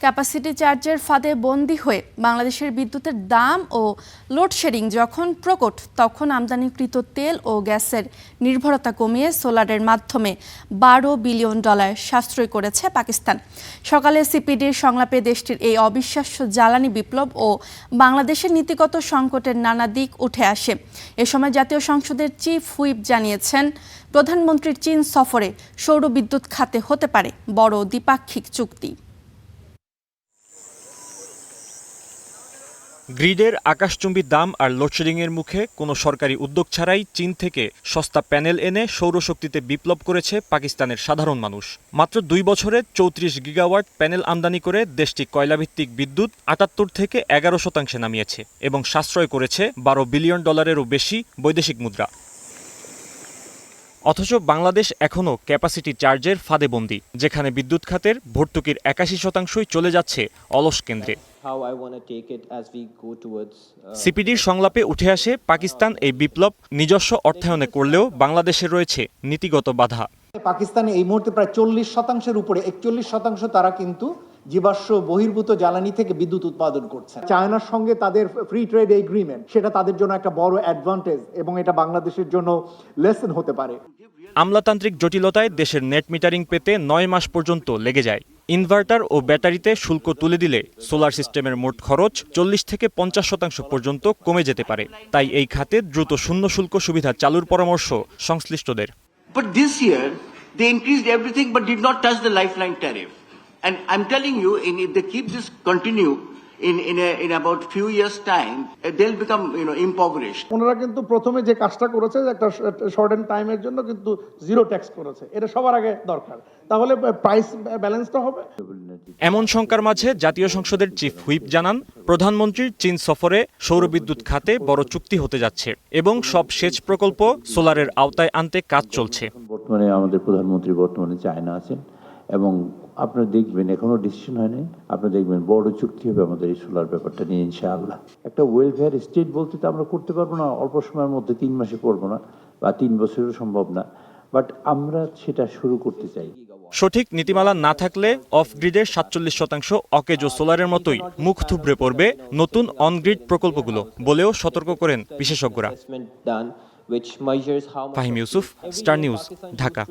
Capacity চার্জের ফাঁদে বন্দী হয়ে বাংলাদেশের বিদ্যুতের দাম ও লোডশেডিং যখন প্রকট, তখন আমদানিকৃত তেল ও গ্যাসের নির্ভরতা কমিয়ে সোলারের মাধ্যমে $12 বিলিয়ন সাশ্রয় করেছে পাকিস্তান। সকালে সিপিডির সংলাপে দেশটির এই অবিশ্বাস্য জ্বালানি বিপ্লব ও বাংলাদেশের নীতিগত সংকটের নানা দিক উঠে আসে। এ সময় জাতীয় সংসদের চিফ হুইপ জানিয়েছেন, প্রধানমন্ত্রীর চীন সফরে সৌর বিদ্যুৎ খাতে হতে পারে বড় দ্বিপাক্ষিক চুক্তি। গ্রিডের আকাশচুম্বী দাম আর লোডশেডিংয়ের মুখে কোনো সরকারি উদ্যোগ ছাড়াই চীন থেকে সস্তা প্যানেল এনে সৌরশক্তিতে বিপ্লব করেছে পাকিস্তানের সাধারণ মানুষ। মাত্র 2 বছরে 34 গিগাওয়াট প্যানেল আমদানি করে দেশটি কয়লাভিত্তিক বিদ্যুৎ 78 থেকে 11% নামিয়েছে এবং সাশ্রয় করেছে $12 বিলিয়ন বেশি বৈদেশিক মুদ্রা। অথচ বাংলাদেশ এখনও ক্যাপাসিটি চার্জের ফাঁদে বন্দী, যেখানে বিদ্যুৎ খাতের ভর্তুকির 81%ই চলে যাচ্ছে অলস কেন্দ্রে। সিপিডির সংলাপে উঠে আসে, পাকিস্তান এই বিপ্লব নিজস্ব অর্থায়নে করলেও বাংলাদেশের রয়েছে নীতিগত বাধা। পাকিস্তানে এই মুহূর্তে প্রায় 40%-এর উপরে 41% তারা কিন্তু জীবাশ্ম বহির্ভূত জ্বালানি থেকে বিদ্যুৎ উৎপাদন করছে। চায়নার সঙ্গে তাদের ফ্রি ট্রেড এগ্রিমেন্ট, সেটা তাদের জন্য একটা বড় অ্যাডভান্টেজ এবং এটা বাংলাদেশের জন্য লেসন হতে পারে। আমলাতান্ত্রিক জটিলতায় দেশের নেট মিটারিং পেতে 9 মাস পর্যন্ত লেগে যায়। ইনভার্টার ও ব্যাটারিতে শুল্ক তুলে দিলে সোলার সিস্টেমের মোট খরচ 40 থেকে 50% পর্যন্ত কমে যেতে পারে। তাই এই খাতে দ্রুত শূন্য শুল্ক সুবিধা চালুর পরামর্শ সংশ্লিষ্টদের। But this year they increased everything but did not touch the lifeline tariff. And I'm telling you, if they keep this continue in about few years time, they'll become impoverished. ওনারা কিন্তু প্রথমে যে কাজটা করেছে, একটা শর্টেন টাইমের জন্য কিন্তু জিরো ট্যাক্স করেছে, এটা সবার আগে দরকার, তাহলে প্রাইস ব্যালেন্সটা হবে। এমন শঙ্কার মাঝে জাতীয় সংসদের চিফ হুইপ জানান, প্রধানমন্ত্রীর চীন সফরে সৌরবিদ্যুৎ খাতে বড় চুক্তি হতে যাচ্ছে এবং সব সেচ প্রকল্প সোলারের আওতায় আনতে কাজ চলছে। বর্তমানে আমাদের প্রধানমন্ত্রী চায়না আছেন এবং আপনারা দেখবেন এখনো ডিসিশন হয়নি, আপনারা দেখবেন বড় চুক্তি হবে আমাদের এই সোলার ব্যাপারটা নিয়ে ইনশাআল্লাহ। একটা ওয়েলফেয়ার স্টেট বলতে তো আমরা করতে পারবো না, অল্প সময়ের মধ্যে 3 মাসে করবো না বা 3 বছরেও সম্ভব না, বাট আমরা সেটা শুরু করতে চাই। সঠিক নীতিমালা না থাকলে অফ গ্রিডের 47% অকেজো সোলারের মতোই মুখ থুবড়ে পড়বে নতুন অন গ্রিড প্রকল্পগুলো বলেও সতর্ক করেন বিশেষজ্ঞরা। Fahim Yusuf, star news, Dhaka.